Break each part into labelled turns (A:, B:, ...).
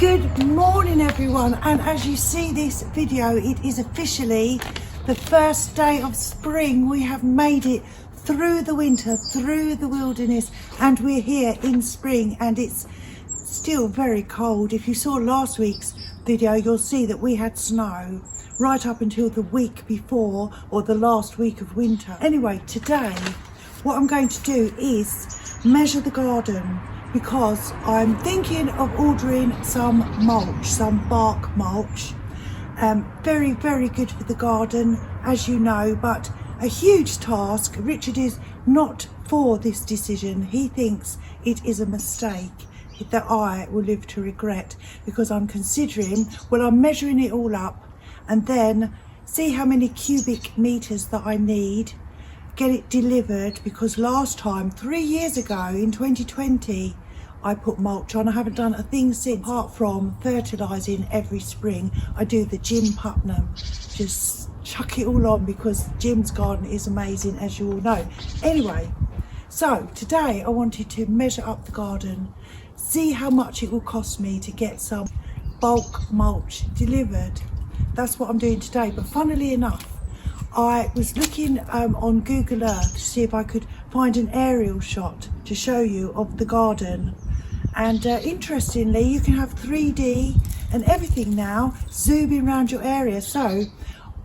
A: Good morning everyone, and as you see this video, it is officially the first day of spring. We have made it through the winter, through the wilderness, and we're here in spring, and it's still very cold. If you saw last week's video, you'll see that we had snow right up until the week before, or the last week of winter. Anyway, today what I'm going to do is measure the garden, because I'm thinking of ordering some mulch, some bark mulch. Very, very good for the garden, as you know, but a huge task. Richard is not for this decision. He thinks it is a mistake that I will live to regret, because I'm considering, well, I'm measuring it all up and then see how many cubic meters that I need, get it delivered, because last time, 3 years ago in 2020, I put mulch on. I haven't done a thing since, apart from fertilising every spring. I do the Jim Putnam, just chuck it all on, because Jim's garden is amazing, as you all know. Anyway, so today I wanted to measure up the garden, see how much it will cost me to get some bulk mulch delivered. That's what I'm doing today. But funnily enough, I was looking on Google Earth to see if I could find an aerial shot to show you of the garden. And interestingly, you can have 3D and everything now, zooming around your area. So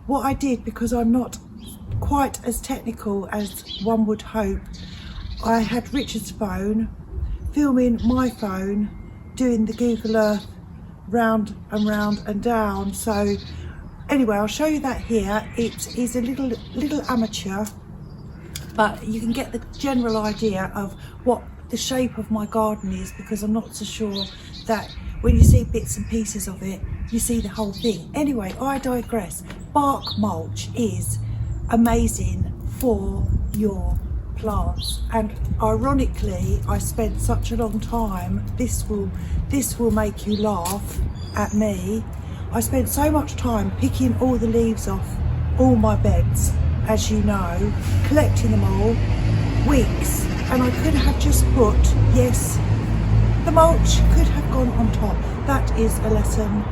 A: what I did, because I'm not quite as technical as one would hope, I had Richard's phone filming my phone, doing the Google Earth round and round and down. So anyway, I'll show you that here. It is a little amateur, but you can get the general idea of what the shape of my garden is, because I'm not so sure that when you see bits and pieces of it, you see the whole thing. Anyway, I digress. Bark mulch is amazing for your plants, and ironically, I spent such a long time, this will make you laugh at me, I spent so much time picking all the leaves off all my beds, as you know, collecting them all, weeks, and I could have just put, yes, the mulch could have gone on top. That is a lesson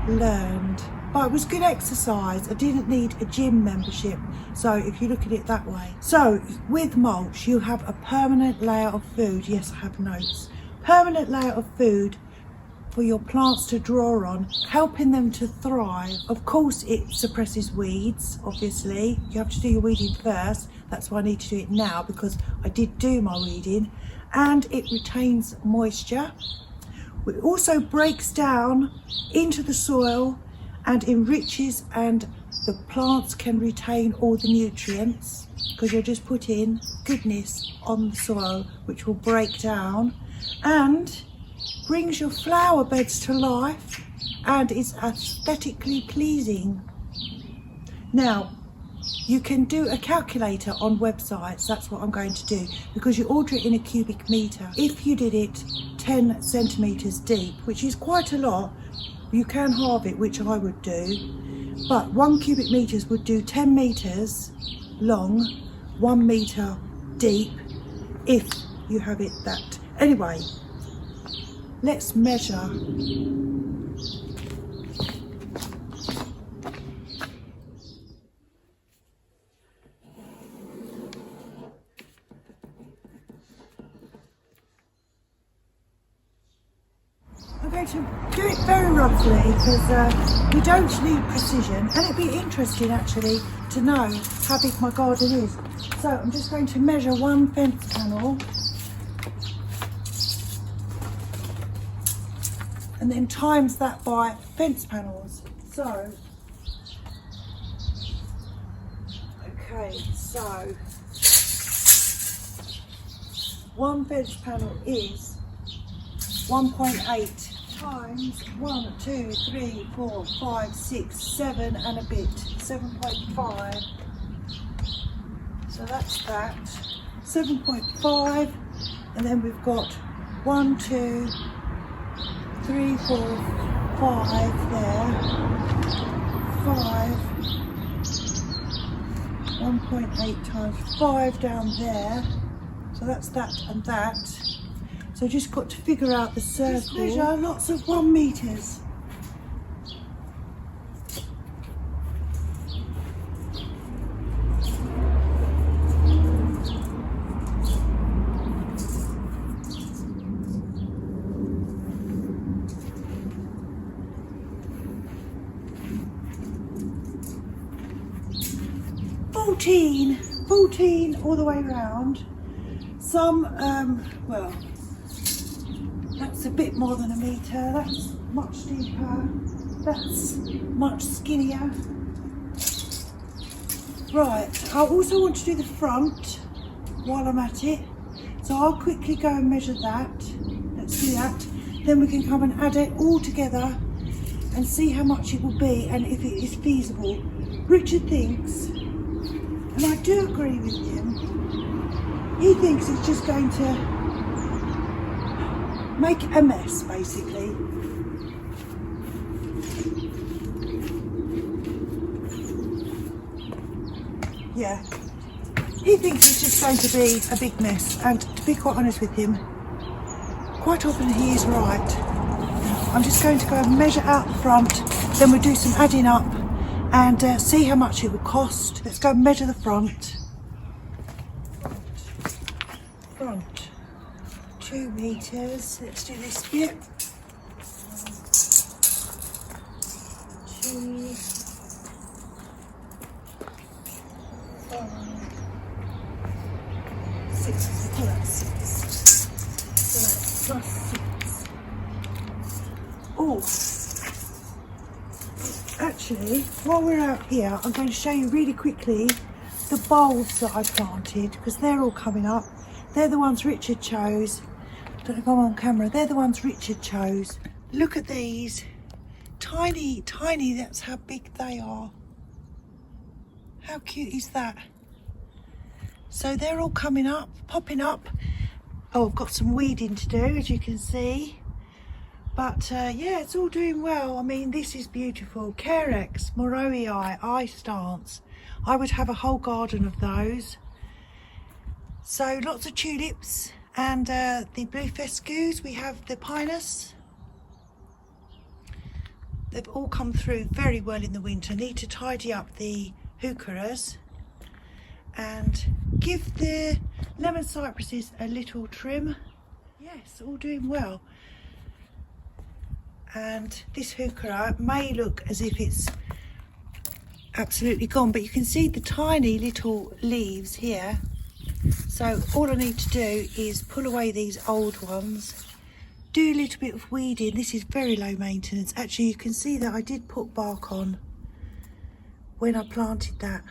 A: learned. But it was good exercise. I didn't need a gym membership, so if you look at it that way. So with mulch, you have a permanent layer of food. Yes, I have notes. Permanent layer of food for your plants to draw on, helping them to thrive. Of course, it suppresses weeds, obviously. You have to do your weeding first. That's why I need to do it now, because I did do my weeding. And it retains moisture. It also breaks down into the soil and enriches, and the plants can retain all the nutrients, because you're just putting goodness on the soil, which will break down and brings your flower beds to life, and is aesthetically pleasing. Now, you can do a calculator on websites. That's what I'm going to do, because you order it in a cubic meter. If you did it 10 centimeters deep, which is quite a lot, you can halve it, which I would do, but 1 cubic meters would do 10 meters long, 1 meter deep, if you have it that. Anyway, let's measure. I'm going to do it very roughly, because we don't need precision, and it'd be interesting actually to know how big my garden is. So I'm just going to measure 1 fence panel, and then times that by fence panels. So, okay, so 1 fence panel is 1.8 times 1, 2, 3, 4, 5, 6, 7 and a bit, 7.5. So that's that, 7.5, and then we've got 1, 2, 3, 4, 5 there, 5, 1.8 times 5 down there, so that's that and that. So just got to figure out the circle. Just measure lots of 1 meters. Fourteen all the way around. Some, well, that's a bit more than 1 metre, that's much deeper, that's much skinnier. Right, I also want to do the front while I'm at it, so I'll quickly go and measure that. Let's do that, then we can come and add it all together and see how much it will be and if it is feasible. Richard thinks, and I do agree with him, he thinks it's just going to make a mess, basically. Yeah, he thinks it's just going to be a big mess, and to be quite honest with him, quite often he is right. I'm just going to go and measure out the front, then we'll do some adding up and see how much it will cost. Let's go and measure the front. Front, 2 meters. Let's do this bit. 2, 5, 6. Oh, that's 6. So that's plus 6. Oh. Actually, while we're out here, I'm going to show you really quickly the bulbs that I planted, because they're all coming up. They're the ones Richard chose. I don't know if I'm on camera. They're the ones Richard chose. Look at these. Tiny, tiny, that's how big they are. How cute is that? So they're all coming up, popping up. Oh, I've got some weeding to do, as you can see. But yeah, it's all doing well. I mean, this is beautiful. Carex, Moroi, eye stance. I would have a whole garden of those. So lots of tulips and the blue fescues. We have the pinus. They've all come through very well in the winter. Need to tidy up the heucheras and give the lemon cypresses a little trim. Yes, all doing well. And this heuchera may look as if it's absolutely gone, but you can see the tiny little leaves here. So all I need to do is pull away these old ones, do a little bit of weeding. This is very low maintenance. Actually, you can see that I did put bark on when I planted that,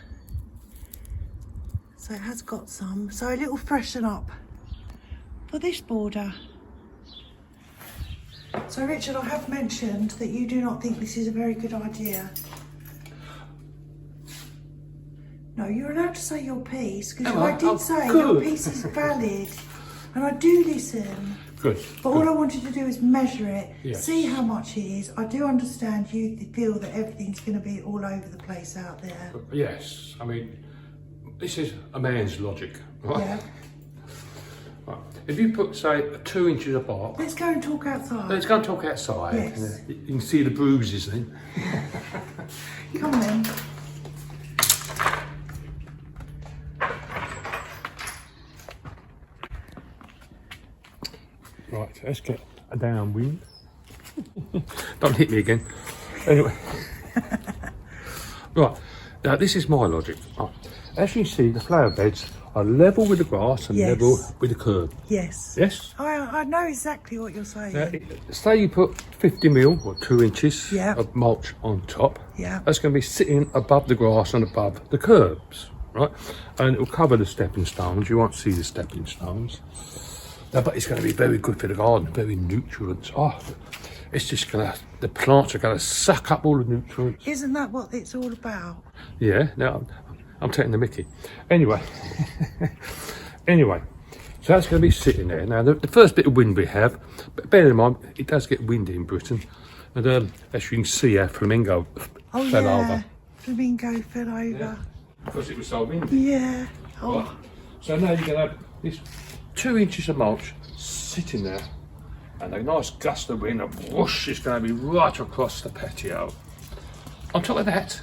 A: so it has got some. So a little freshen up for this border. So Richard, I have mentioned that you do not think this is a very good idea. No, you're allowed to say your piece, because I did say your piece is valid, and I do listen.
B: Good.
A: But all I wanted to do is measure it,
B: yes.
A: See how much it is. I do understand you feel that everything's going to be all over the place out there.
B: Yes, I mean, this is a man's logic, right?
A: Yeah.
B: Right. If you put, say, 2 inches of bark...
A: Let's go and talk outside.
B: Let's go and talk outside.
A: Yes.
B: You can see the bruises then.
A: Come on then.
B: Right, let's get a downwind. Don't hit me again. Anyway. Right, now this is my logic. Right. As you see, the flower beds are level with the grass and
A: Yes.
B: level with the curb.
A: Yes.
B: Yes?
A: I know exactly what you're saying.
B: Now, say you put 50 mil or 2 inches
A: Yeah.
B: of mulch on top.
A: Yeah.
B: That's going to be sitting above the grass and above the curbs, right? And it will cover the stepping stones. You won't see the stepping stones. Now, but it's going to be very good for the garden, very nutrients. Oh, it's just going to, the plants are going to suck up all the nutrients.
A: Isn't that what it's all about?
B: Yeah, now I'm taking the mickey. Anyway, anyway, so that's going to be sitting there. Now, the first bit of wind we have, but bear in mind, it does get windy in Britain. And as you can see, our flamingo fell over.
A: Flamingo fell over.
B: Yeah, because it was so windy.
A: Yeah. Oh.
B: Right. So now you're going to have this 2 inches of mulch sitting there, and a nice gust of wind, a whoosh, is going to be right across the patio. On top of that,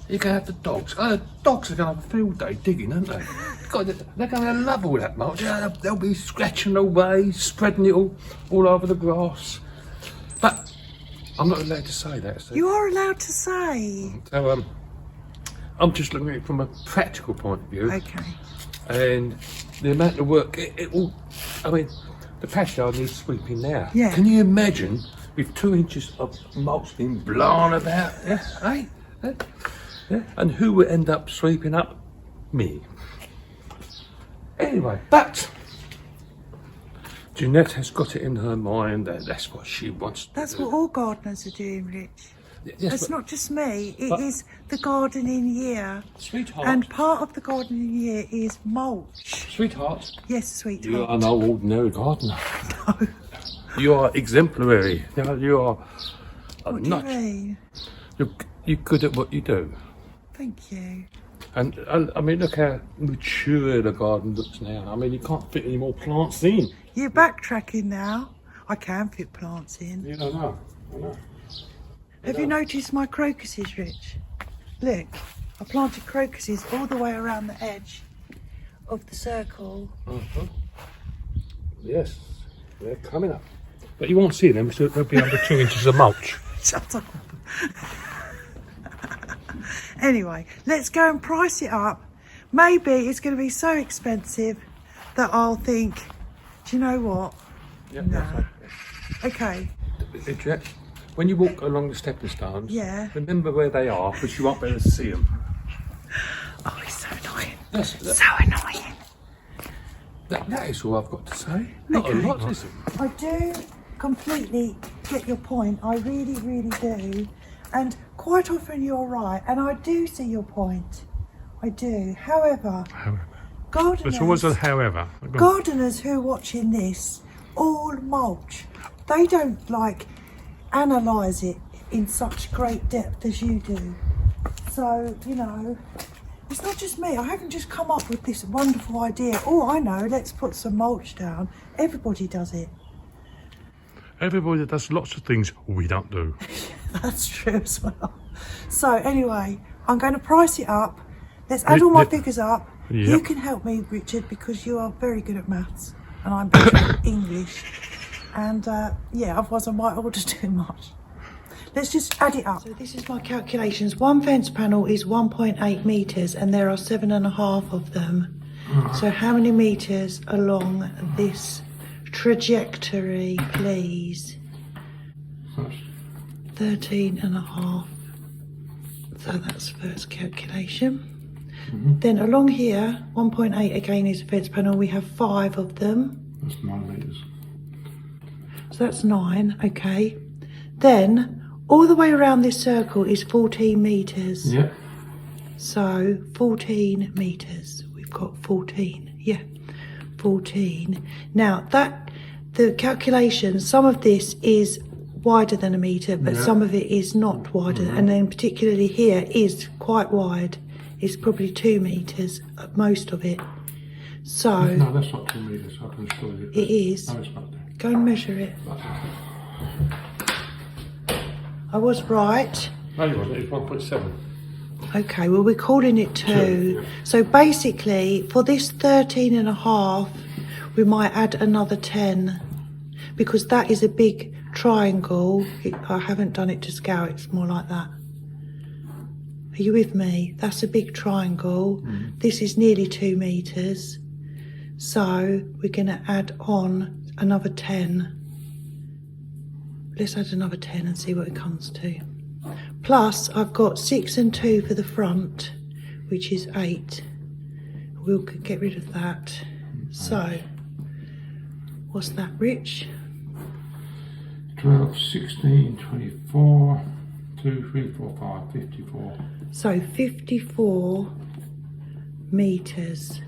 B: you're going to have the dogs. Oh, the dogs are going to have a field day digging, aren't they? God, they're going to love all that mulch. They'll be scratching away, spreading it all over the grass. But I'm not allowed to say that. So.
A: You are allowed to say.
B: So, I'm just looking at it from a practical point of view.
A: Okay.
B: And the amount of work, it will, I mean, the patio needs sweeping now.
A: Yeah.
B: Can you imagine with 2 inches of mulch being blown about? Yeah, hey? Yeah. And who will end up sweeping up? Me. Anyway, but Jeanette has got it in her mind that that's what she wants to
A: That's
B: do.
A: what all gardeners are doing, Rich.
B: Yes,
A: It's
B: but,
A: not just me, it is the gardening year.
B: sweetheart,
A: And part of the gardening year is mulch.
B: sweetheart,
A: Yes, sweetheart.
B: you are no ordinary gardener.
A: No.
B: You are exemplary. You are
A: What do you
B: not.
A: mean?
B: You're good at what you do.
A: Thank you.
B: And I mean, look how mature the garden looks now. I mean, you can't fit any more plants in.
A: You're backtracking now. I can fit plants in.
B: You don't know. I know.
A: Have you noticed my crocuses, Rich? Look, I planted crocuses all the way around the edge of the circle.
B: Uh-huh. Yes, they're coming up. But you won't see them, so they'll be under 2 inches of mulch.
A: Shut up. Anyway, let's go and price it up. Maybe it's going to be so expensive that I'll think, do you know what?
B: Yeah,
A: No.
B: that's right.
A: Okay.
B: Jack, when you walk along the stepping stones,
A: Yeah.
B: remember where they are, because you won't be able to see them.
A: Oh, it's so annoying.
B: Yes,
A: So annoying.
B: that is all I've got to say. Not
A: Okay.
B: a lot, is it?
A: I do completely get your point. I really, really do. And quite often you're right. And I do see your point. I do. However, gardeners,
B: There's always a however.
A: gardeners who are watching this all mulch. They don't like analyse it in such great depth as you do. So, you know, it's not just me. I haven't just come up with this wonderful idea. Oh, I know, let's put some mulch down. Everybody does it.
B: Everybody does lots of things we don't do.
A: That's true as well. So anyway, I'm going to price it up. Let's add all my figures up.
B: Yep.
A: You can help me, Richard, because you are very good at maths and I'm better at English. And yeah, otherwise I might order too much. Let's just add it up. So this is my calculations. One fence panel is 1.8 metres and there are 7.5 of them. So how many metres along this trajectory, please? 13.5. So that's first calculation. Then along here, 1.8 again is a fence panel. We have 5 of them.
B: That's 9 metres.
A: So that's 9, okay. Then all the way around this circle is 14 metres.
B: Yeah.
A: So 14 metres. We've got 14. Yeah, 14. Now that the calculation, some of this is wider than a metre, but some of it is not wider. And then particularly here is quite wide. It's probably 2 metres, most of it. So
B: No, that's not 2 metres. I can assure you.
A: it is.
B: No, it's not there.
A: Go and measure it. I was right.
B: No, you wasn't. It's 1.7.
A: Okay, well we're calling it 2.
B: Yeah.
A: So basically for this 13.5 we might add another 10 because that is a big triangle. I haven't done it to scale, it's more like that. Are you with me? That's a big triangle. This is nearly 2 metres. So we're going to add on another 10. Let's add another 10 and see what it comes to. Plus, I've got 6 and 2 for the front, which is 8. We'll get rid of that. So, what's that, Rich?
B: 12, 16, 24, 2, 3, 4, 5, 54.
A: So, 54 metres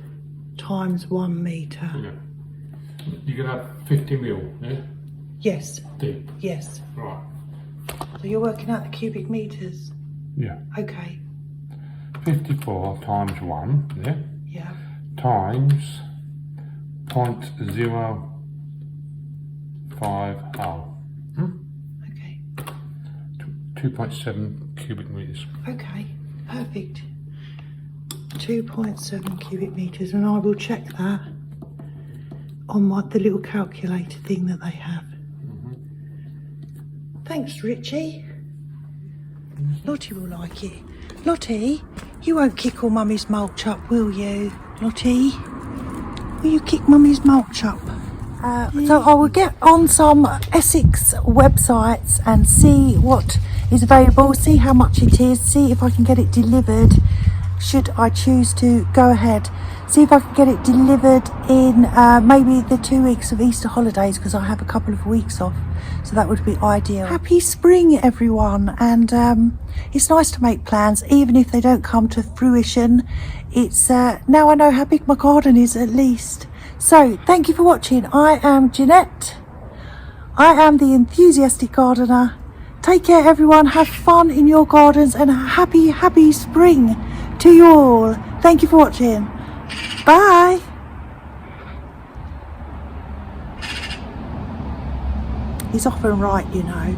A: times 1 metre.
B: Yeah. You can have 50 mil, yeah?
A: Yes,
B: Deep.
A: yes.
B: Right.
A: So you're working out the cubic metres?
B: Yeah.
A: Okay,
B: 54 times 1, yeah?
A: yeah.
B: Times 0.0 2.5 how?
A: Okay.
B: 2.7 cubic meters.
A: Okay, perfect. 2.7 cubic meters, and I will check that on the little calculator thing that they have. Thanks, Richie. Lottie will like it. Lottie, you won't kick all Mummy's mulch up, will you? Lottie, will you kick Mummy's mulch up? So I will get on some Essex websites and see what is available, see how much it is, see if I can get it delivered, should I choose to go ahead. See if I can get it delivered in maybe the 2 weeks of Easter holidays, because I have a couple of weeks off, so that would be ideal. Happy spring, everyone, and it's nice to make plans even if they don't come to fruition. It's now I know how big my garden is, at least. So thank you for watching. I am Jeanette. I am the enthusiastic gardener. Take care, everyone. Have fun in your gardens, and a happy spring to you all. Thank you for watching. Bye. He's often right, you know.